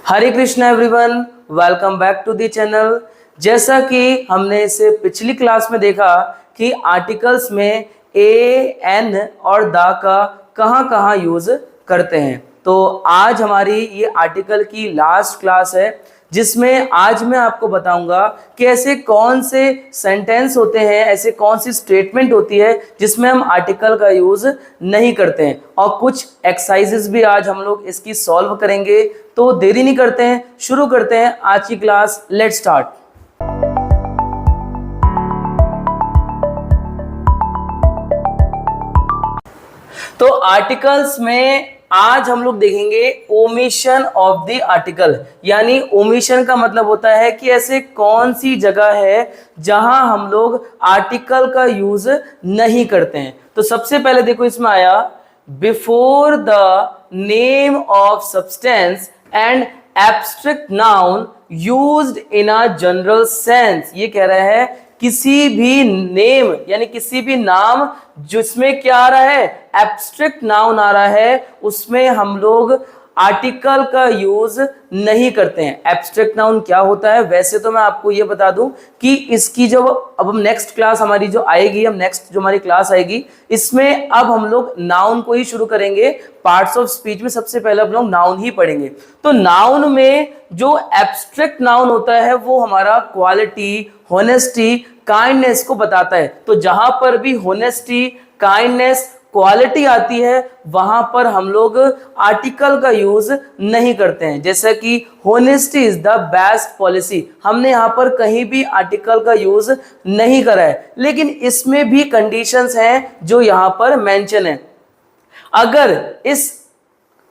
Hare Krishna everyone, welcome back to the channel. जैसा कि हमने इसे पिछली क्लास में देखा कि आर्टिकल्स में ए एन और द का कहाँ कहाँ यूज करते हैं, तो आज हमारी ये आर्टिकल की लास्ट क्लास है जिसमें आज मैं आपको बताऊंगा कि ऐसे कौन से सेंटेंस होते हैं, ऐसे कौन सी स्टेटमेंट होती है जिसमें हम आर्टिकल का यूज नहीं करते हैं, और कुछ एक्सरसाइजेस भी आज हम लोग इसकी सॉल्व करेंगे। तो देरी नहीं करते हैं, शुरू करते हैं आज की क्लास। Let's start. तो आर्टिकल्स में आज हम लोग देखेंगे ओमिशन ऑफ द आर्टिकल, यानी ओमिशन का मतलब होता है कि ऐसे कौन सी जगह है जहां हम लोग आर्टिकल का यूज नहीं करते हैं। तो सबसे पहले देखो इसमें आया before the name of substance and abstract noun used in a general sense. ये कह रहा है किसी भी नेम यानी किसी भी नाम जिसमें क्या आ रहा है, एब्स्ट्रैक्ट नाउन आ रहा है, उसमें हम लोग आर्टिकल का यूज नहीं करते हैं। एब्स्ट्रैक्ट नाउन क्या होता है, वैसे तो मैं आपको ये बता दूं कि इसकी जो अब हम नेक्स्ट क्लास हमारी जो आएगी, हम नेक्स्ट जो हमारी क्लास आएगी इसमें अब हम लोग नाउन को ही शुरू करेंगे। पार्ट्स ऑफ स्पीच में सबसे पहले हम लोग नाउन ही पढ़ेंगे। तो नाउन में जो एब्स्ट्रैक्ट नाउन होता है वो हमारा क्वालिटी, होनेस्टी, काइंडनेस को बताता है। तो जहां पर भी होनेस्टी, काइंडनेस, क्वालिटी आती है वहां पर हम लोग आर्टिकल का यूज नहीं करते हैं। जैसे कि honesty is the best policy, हमने यहां पर कहीं भी आर्टिकल का यूज नहीं करा है, लेकिन इसमें भी कंडीशंस हैं जो यहां पर मेंशन है। अगर इस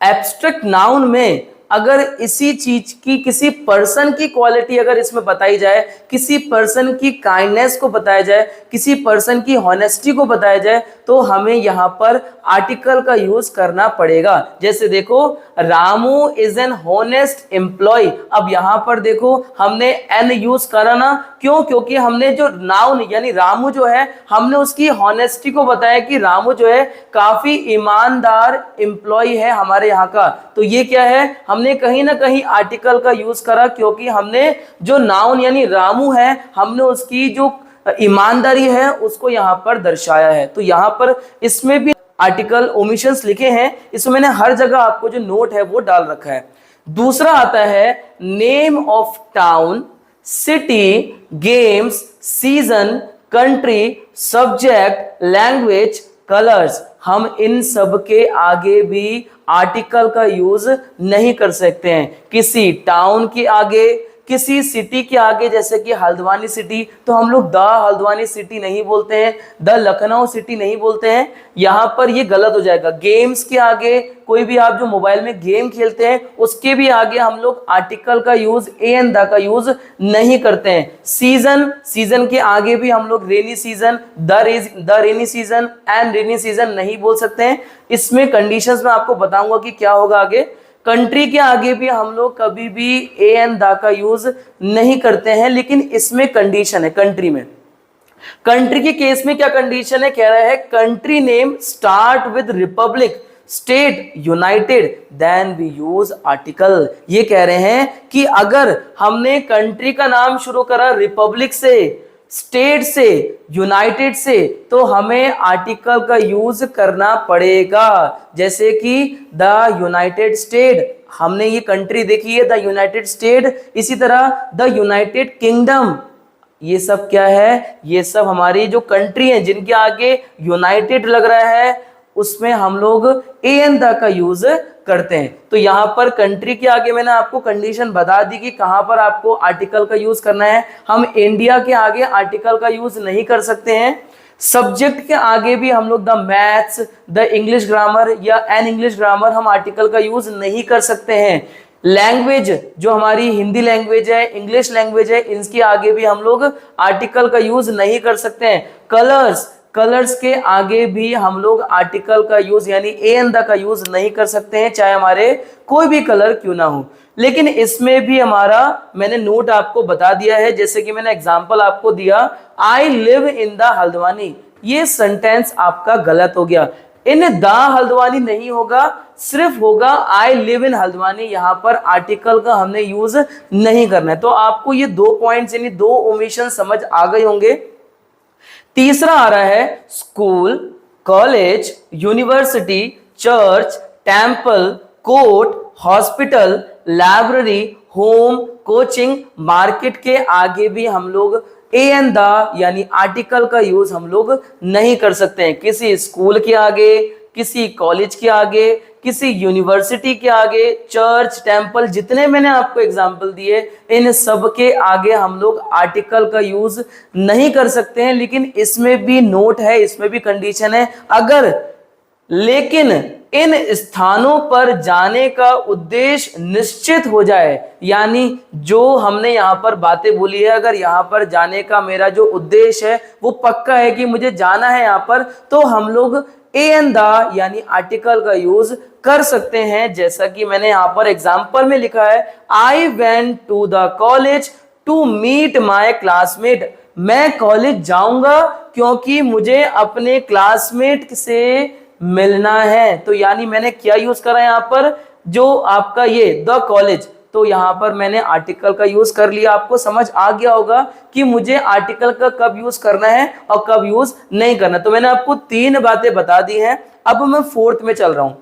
एब्स्ट्रैक्ट नाउन में अगर इसी चीज की किसी पर्सन की क्वालिटी अगर इसमें बताई जाए, किसी पर्सन की काइंडनेस को बताया जाए, किसी पर्सन की होनेस्टी को बताया जाए, तो हमें यहाँ पर आर्टिकल का यूज करना पड़ेगा। जैसे देखो Ramu is an honest employ. अब यहाँ पर देखो हमने एन यूज करा ना, क्यों? क्योंकि हमने जो नाउन यानी रामू जो है, हमने उसकी होनेस्टी को बताया कि रामू जो है काफी ईमानदार एम्प्लॉय है हमारे यहाँ का। तो ये क्या है, हमने कहीं ना कहीं आर्टिकल का यूज करा, क्योंकि हमने जो नाउन यानी रामू है, हमने उसकी जो ईमानदारी है उसको यहाँ पर दर्शाया है। तो यहाँ पर इसमें भी आर्टिकल ओमिशंस लिखे हैं, इसमें मैंने हर जगह आपको जो नोट है वो डाल रखा है। दूसरा आता है name of town, city, games, season, country, subject, language, colours. हम इन सब के आगे भी आर्टिकल का यूज नहीं कर सकते हैं। किसी टाउन के आगे, किसी सिटी के आगे, जैसे कि हल्द्वानी सिटी, तो हम लोग द हल्द्वानी सिटी नहीं बोलते हैं, द लखनऊ सिटी नहीं बोलते हैं, यहाँ पर ये गलत हो जाएगा। गेम्स के आगे, कोई भी आप जो मोबाइल में गेम खेलते हैं उसके भी आगे हम लोग आर्टिकल का यूज ए एंड द का यूज नहीं करते हैं। सीजन, सीजन के आगे भी हम लोग rainy season, the rainy season and rainy season नहीं बोल सकते हैं। इसमें कंडीशंस में आपको बताऊंगा कि क्या होगा आगे। कंट्री के आगे भी हम लोग कभी भी ए एंड द का यूज नहीं करते हैं, लेकिन इसमें कंडीशन है। कंट्री में, कंट्री के केस में क्या कंडीशन है, कह रहा है country name start with republic, state, united, then we use article. ये कह रहे हैं कि अगर हमने कंट्री का नाम शुरू करा रिपब्लिक से, स्टेट से, यूनाइटेड से, तो हमें आर्टिकल का यूज करना पड़ेगा। जैसे कि द यूनाइटेड स्टेट, हमने ये कंट्री देखी है द यूनाइटेड स्टेट। इसी तरह द यूनाइटेड किंगडम, ये सब क्या है, ये सब हमारी जो कंट्री है जिनके आगे यूनाइटेड लग रहा है, उसमें हम लोग ए एंड द का यूज करते हैं। तो यहाँ पर कंट्री के आगे मैंने आपको कंडीशन बता दी कि कहां पर आपको आर्टिकल का यूज करना है। हम इंडिया के आगे आर्टिकल का यूज नहीं कर सकते हैं। सब्जेक्ट के आगे भी हम लोग the maths, the English grammar या एन इंग्लिश ग्रामर, हम आर्टिकल का यूज नहीं कर सकते हैं। लैंग्वेज, जो हमारी हिंदी लैंग्वेज है, इंग्लिश लैंग्वेज है, इनके आगे भी हम लोग आर्टिकल का यूज नहीं कर सकते हैं। कलर्स, कलर्स के आगे भी हम लोग आर्टिकल का यूज यानी ए एंड द का यूज नहीं कर सकते हैं, चाहे हमारे कोई भी कलर क्यों ना हो। लेकिन इसमें भी हमारा मैंने नोट आपको बता दिया है, जैसे कि मैंने एग्जांपल आपको दिया, I live in the Haldwani. ये सेंटेंस आपका गलत हो गया। इन द हल्द्वानी नहीं होगा, सिर्फ होगा आई लिव इन हल्द्वानी। यहां पर आर्टिकल का हमने यूज नहीं करना है। तो आपको ये 2 पॉइंट्स यानी 2 ओमिशन समझ आ गए होंगे। तीसरा आ रहा है school, college, university, church, temple, court, hospital, library, home, coaching, market के आगे भी हम लोग ए एन द यानी आर्टिकल का यूज हम लोग नहीं कर सकते हैं। किसी स्कूल के आगे, किसी कॉलेज के आगे, किसी यूनिवर्सिटी के आगे, चर्च, टेम्पल, जितने मैंने आपको एग्जाम्पल दिए इन सब के आगे हम लोग आर्टिकल का यूज नहीं कर सकते हैं। लेकिन इसमें भी नोट है, इसमें भी कंडीशन है, अगर लेकिन इन स्थानों पर जाने का उद्देश्य निश्चित हो जाए, यानी जो हमने यहां पर बातें बोली है, अगर यहां पर जाने का मेरा जो उद्देश्य है वो पक्का है कि मुझे जाना है यहां पर, तो हम लोग ए एन द यानी आर्टिकल का यूज कर सकते हैं। जैसा कि मैंने यहां पर एग्जाम्पल में लिखा है, I went to the college to meet my classmate. मैं कॉलेज जाऊंगा क्योंकि मुझे अपने क्लासमेट से मिलना है। तो यानी मैंने क्या यूज करा यहां पर, जो आपका ये द कॉलेज, तो यहां पर मैंने आर्टिकल का यूज कर लिया। आपको समझ आ गया होगा कि मुझे आर्टिकल का कब यूज करना है और कब यूज नहीं करना। तो मैंने आपको 3 बातें बता दी हैं। अब मैं 4th में चल रहा हूं।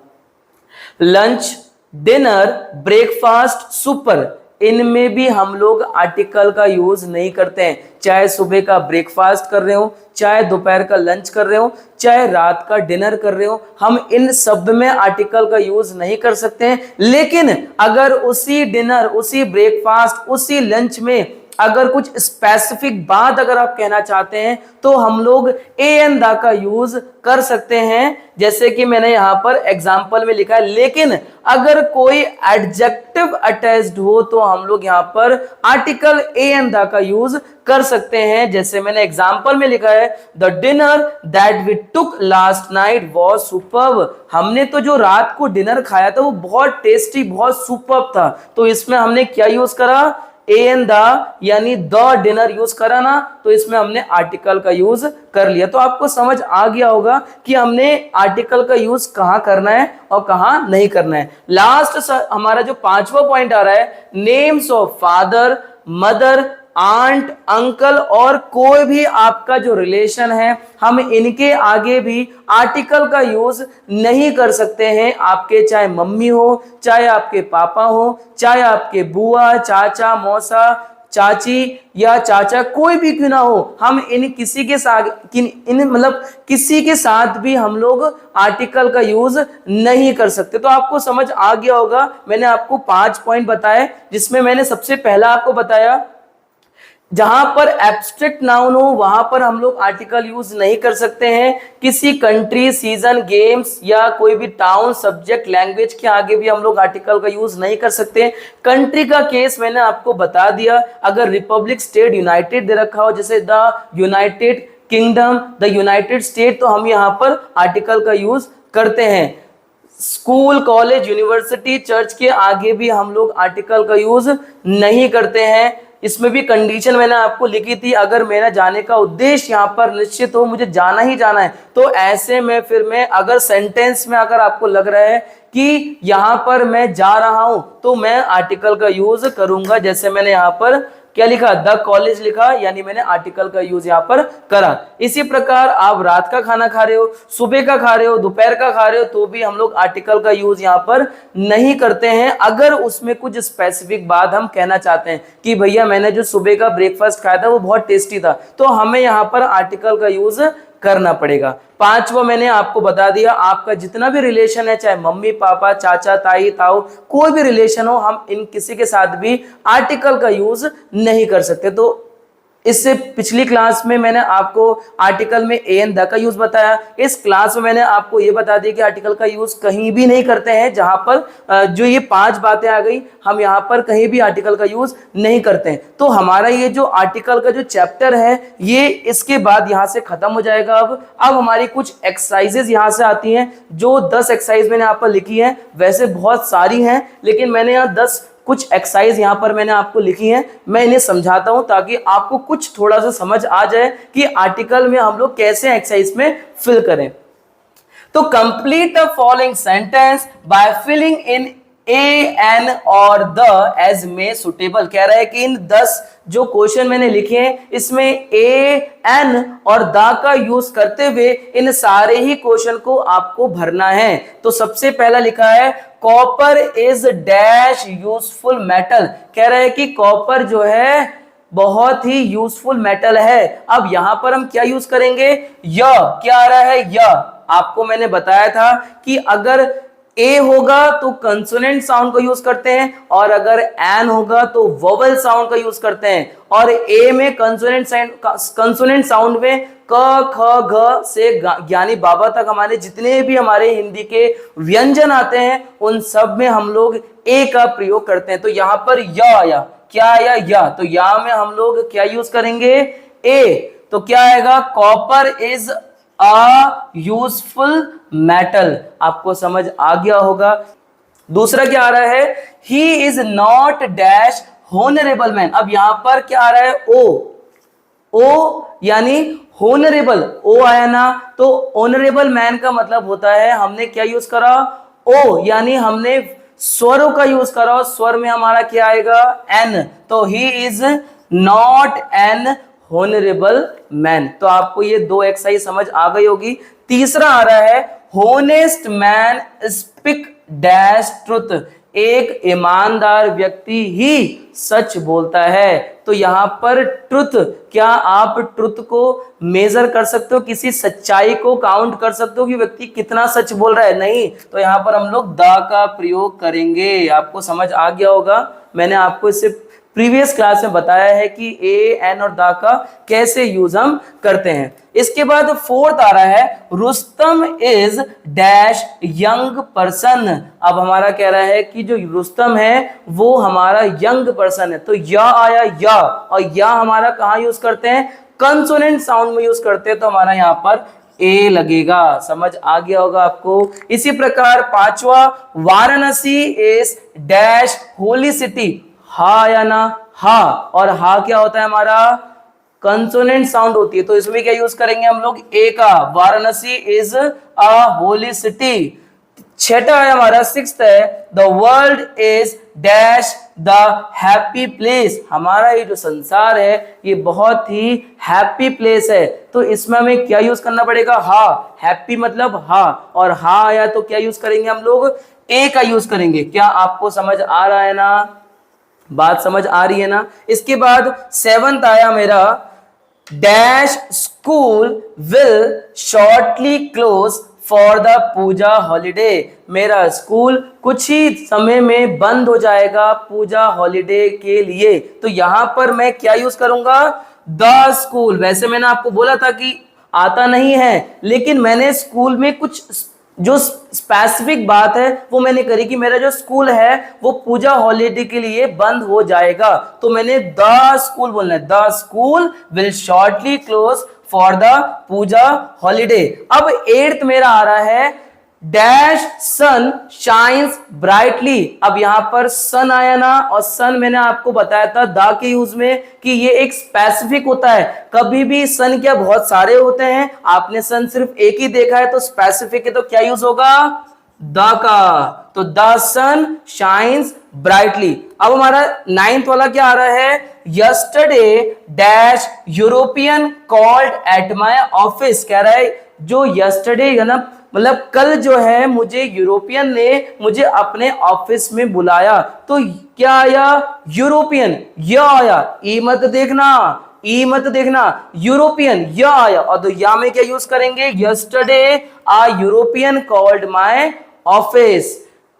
लंच, डिनर, ब्रेकफास्ट, सुपर, इनमें भी हम लोग आर्टिकल का यूज नहीं करते हैं। चाहे सुबह का ब्रेकफास्ट कर रहे हो, चाहे दोपहर का लंच कर रहे हो, चाहे रात का डिनर कर रहे हो, हम इन शब्द में आर्टिकल का यूज नहीं कर सकते हैं। लेकिन अगर उसी डिनर, उसी ब्रेकफास्ट, उसी लंच में अगर कुछ स्पेसिफिक बात अगर आप कहना चाहते हैं तो हम लोग ए एन द का यूज कर सकते हैं। जैसे कि मैंने यहां पर एग्जाम्पल में लिखा है, लेकिन अगर कोई एडजेक्टिव अटैच्ड हो तो हम लोग यहां पर आर्टिकल ए एन द का यूज कर सकते हैं। जैसे मैंने एग्जाम्पल में लिखा है, the dinner that we took last night was superb. हमने तो जो रात को डिनर खाया था वो बहुत टेस्टी, बहुत सुपर्ब था। तो इसमें हमने क्या यूज करा, ए एन द यानी द डिनर यूज करा ना, तो इसमें हमने आर्टिकल का यूज कर लिया। तो आपको समझ आ गया होगा कि हमने आर्टिकल का यूज कहां करना है और कहां नहीं करना है। लास्ट हमारा जो 5वां पॉइंट आ रहा है, names of father, mother, aunt, uncle और कोई भी आपका जो रिलेशन है, हम इनके आगे भी आर्टिकल का यूज नहीं कर सकते हैं। आपके चाहे मम्मी हो, चाहे आपके पापा हो, चाहे आपके बुआ, चाचा, मौसा, चाची या चाचा, कोई भी क्यों ना हो, हम इन किसी के साथ मतलब किसी के साथ भी हम लोग आर्टिकल का यूज नहीं कर सकते। तो आपको समझ आ गया होगा। मैंने आपको 5 पॉइंट बताए, जिसमें मैंने सबसे पहला आपको बताया, जहां पर एब्स्ट्रैक्ट नाउन हो वहां पर हम लोग आर्टिकल यूज नहीं कर सकते हैं। किसी कंट्री, सीजन, गेम्स या कोई भी टाउन, सब्जेक्ट, लैंग्वेज के आगे भी हम लोग आर्टिकल का यूज नहीं कर सकते हैं। कंट्री का केस मैंने आपको बता दिया। अगर रिपब्लिक, स्टेट, यूनाइटेड दे रखा हो, जैसे the United kingdom, the United state, तो हम यहाँ पर आर्टिकल का यूज करते हैं। स्कूल, कॉलेज, यूनिवर्सिटी, चर्च के आगे भी हम लोग आर्टिकल का यूज नहीं करते हैं। इसमें भी कंडीशन मैंने आपको लिखी थी, अगर मेरा जाने का उद्देश्य यहाँ पर निश्चित हो, मुझे जाना ही जाना है, तो ऐसे में फिर मैं अगर सेंटेंस में अगर आपको लग रहा है कि यहाँ पर मैं जा रहा हूं तो मैं आर्टिकल का यूज करूंगा। जैसे मैंने यहाँ पर क्या लिखा, द कॉलेज लिखा, यानी मैंने आर्टिकल का यूज यहाँ पर करा। इसी प्रकार आप रात का खाना खा रहे हो, सुबह का खा रहे हो, दोपहर का खा रहे हो, तो भी हम लोग आर्टिकल का यूज यहाँ पर नहीं करते हैं। अगर उसमें कुछ स्पेसिफिक बात हम कहना चाहते हैं कि भैया मैंने जो सुबह का ब्रेकफास्ट खाया था वो बहुत टेस्टी था, तो हमें यहाँ पर आर्टिकल का यूज करना पड़ेगा। 5वां मैंने आपको बता दिया, आपका जितना भी रिलेशन है, चाहे मम्मी पापा, चाचा, ताई, ताऊ, कोई भी रिलेशन हो, हम इन किसी के साथ भी आर्टिकल का यूज नहीं कर सकते। तो इससे पिछली क्लास में मैंने आपको आर्टिकल में ए एन द का यूज बताया। इस क्लास में मैंने आपको ये बता दिया कि आर्टिकल का यूज कहीं भी नहीं करते हैं। जहां पर जो ये 5 बातें आ गई, हम यहां पर कहीं भी आर्टिकल का यूज नहीं करते हैं। तो हमारा ये जो आर्टिकल का जो चैप्टर है, ये इसके बाद यहां से खत्म हो जाएगा। अब हमारी कुछ एक्सरसाइजेज यहां से आती हैं, जो 10 एक्सरसाइज मैंने यहाँ पर लिखी है। वैसे बहुत सारी हैं, लेकिन मैंने यहाँ 10 कुछ एक्सरसाइज यहां पर मैंने आपको लिखी है। मैं इन्हें समझाता हूं ताकि आपको कुछ थोड़ा सा समझ आ जाए कि आर्टिकल में हम लोग कैसे एक्सरसाइज में फिल करें। तो complete the following sentence by filling in A an और द एज में सुटेबल। कह रहा है कि इन 10 जो क्वेश्चन मैंने लिखे हैं इसमें ए एन और द का यूज करते हुए इन सारे ही क्वेश्चन को आपको भरना है। तो सबसे पहला लिखा है copper is dash useful metal. कह रहा है कि कॉपर जो है बहुत ही यूजफुल मेटल है। अब यहां पर हम क्या यूज करेंगे, य क्या आ रहा है, य। आपको मैंने बताया था कि अगर ए होगा तो कंसोनेंट साउंड का यूज करते हैं और अगर एन होगा तो वोवेल साउंड का यूज करते हैं। और ए में कंसोनेंट साउंड में क ख घ से ज्ञानी बाबा तक हमारे जितने भी हमारे हिंदी के व्यंजन आते हैं उन सब में हम लोग ए का प्रयोग करते हैं। तो यहां पर य आया, क्या आया, या। तो या में हम लोग क्या यूज करेंगे, ए। तो क्या आएगा, copper is a useful metal. आपको समझ आ गया होगा। दूसरा क्या आ रहा है, he is not dash honourable man. अब यहां पर क्या आ रहा है, ओ यानी होनरेबल, ओ आया ना। तो ऑनरेबल मैन का मतलब होता है हमने क्या यूज करा, ओ यानी हमने स्वरों का यूज करा। स्वर में हमारा क्या आएगा, एन। तो he is not an honourable man. तो आपको ये 2 एक्सरसाइज समझ आ गई होगी। तीसरा आ रहा है honest man speak dash truth. एक ईमानदार व्यक्ति ही सच बोलता है। तो यहां पर ट्रुथ, क्या आप ट्रुथ को मेजर कर सकते हो, किसी सच्चाई को काउंट कर सकते हो कि व्यक्ति कितना सच बोल रहा है, नहीं। तो यहां पर हम लोग द का प्रयोग करेंगे। आपको समझ आ गया होगा। मैंने आपको इससे प्रीवियस क्लास में बताया है कि ए एन और दा का कैसे यूज हम करते हैं। इसके बाद फोर्थ आ रहा है Rustam is dash young person. अब हमारा कह रहा है कि जो रुस्तम है वो हमारा यंग पर्सन है। तो या आया, या। और या हमारा कहाँ यूज करते हैं, कंसोनेंट साउंड में यूज करते हैं। तो हमारा यहाँ पर ए लगेगा। समझ आ गया होगा आपको। इसी प्रकार पांचवा, Varanasi is dash holy city. हा या ना, हा। और हा क्या होता है हमारा, कंसोनेंट साउंड होती है। तो इसमें क्या यूज करेंगे हम लोग, ए का। Varanasi is a holy city. छठा है हमारा, सिक्स्थ है, the world is dash the happy place. हमारा ये जो संसार है ये बहुत ही हैप्पी प्लेस है। तो इसमें हमें क्या यूज करना पड़ेगा, हा। हैप्पी मतलब हा, और हा आया तो क्या यूज करेंगे हम लोग, ए का यूज करेंगे। क्या आपको समझ आ रहा है ना, बात समझ आ रही है ना। इसके बाद 7th आया मेरा, dash school will shortly close for the puja holiday. मेरा स्कूल कुछ ही समय में बंद हो जाएगा पूजा हॉलीडे के लिए। तो यहां पर मैं क्या यूज करूंगा, द स्कूल। वैसे मैंने आपको बोला था कि आता नहीं है, लेकिन मैंने स्कूल में कुछ जो स्पेसिफिक बात है वो मैंने करी कि मेरा जो स्कूल है वो पूजा हॉलीडे के लिए बंद हो जाएगा। तो मैंने द स्कूल बोलना है, the school will shortly close for the puja holiday. अब 8th मेरा आ रहा है, डैश सन शाइन्स ब्राइटली। अब यहां पर सन आया ना, और सन मैंने आपको बताया था द के यूज में कि ये एक स्पेसिफिक होता है। कभी भी सन क्या बहुत सारे होते हैं, आपने सन सिर्फ एक ही देखा है। तो स्पेसिफिक है तो क्या यूज होगा, द का। तो द सन शाइन्स ब्राइटली। अब हमारा 9th वाला क्या आ रहा है, yesterday dash European called at my office. कह रहा है जो यस्टरडे है ना, मतलब कल जो है मुझे यूरोपियन ने मुझे अपने ऑफिस में बुलाया। तो क्या आया, यूरोपियन, यह आया। ई मत देखना, ई मत देखना, यूरोपियन यह आया। और तो या में क्या यूज करेंगे, yesterday a European called my office.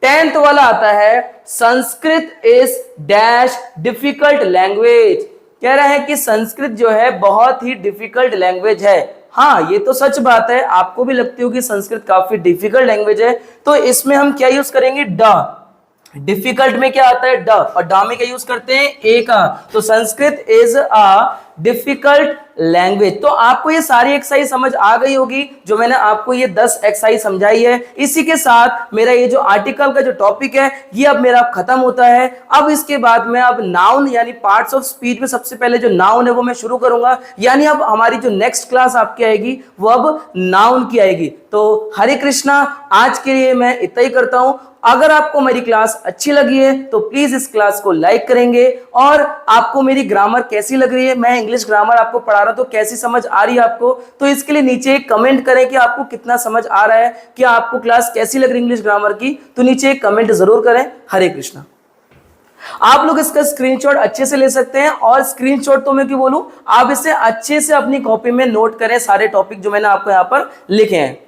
10th वाला आता है, Sanskrit is dash difficult language. कह रहा है कि संस्कृत जो है बहुत ही डिफिकल्ट लैंग्वेज है। हाँ, ये तो सच बात है, आपको भी लगती होगी संस्कृत काफी डिफिकल्ट लैंग्वेज है। तो इसमें हम क्या यूज करेंगे, ड। डिफिकल्ट में क्या आता है, ड, और ड में क्या यूज करते हैं, ए का। तो Sanskrit is a difficult language. तो आपको ये सारी एक्सरसाइज समझ आ गई होगी जो मैंने आपको ये 10 एक्सरसाइज समझाई है। इसी के साथ मेरा ये जो आर्टिकल का जो टॉपिक है ये अब मेरा खत्म होता है। अब इसके बाद मैं अब नाउन यानी पार्ट्स ऑफ स्पीच में सबसे पहले जो नाउन है वो मैं शुरू करूंगा, यानी अब हमारी जो नेक्स्ट क्लास आपकी आएगी वो अब नाउन की आएगी। तो हरे कृष्णा, आज के लिए मैं इतना ही करता हूं। अगर आपको मेरी क्लास अच्छी लगी है तो प्लीज इस क्लास को लाइक करेंगे, और आपको मेरी ग्रामर कैसी लग रही है, मैं इंग्लिश ग्रामर आपको पढ़ा रहा हूं तो कैसी समझ आ रही है आपको, तो इसके लिए नीचे एक कमेंट करें कि आपको कितना समझ आ रहा है, कि आपको क्लास कैसी लग रही है इंग्लिश ग्रामर की, तो नीचे एक कमेंट जरूर करें। हरे कृष्णा। आप लोग इसका स्क्रीनशॉट अच्छे से ले सकते हैं, और स्क्रीनशॉट तो मैं क्यों बोलूं, आप इसे अच्छे से अपनी कॉपी में नोट करें सारे टॉपिक जो मैंने आपको यहां पर लिखे हैं।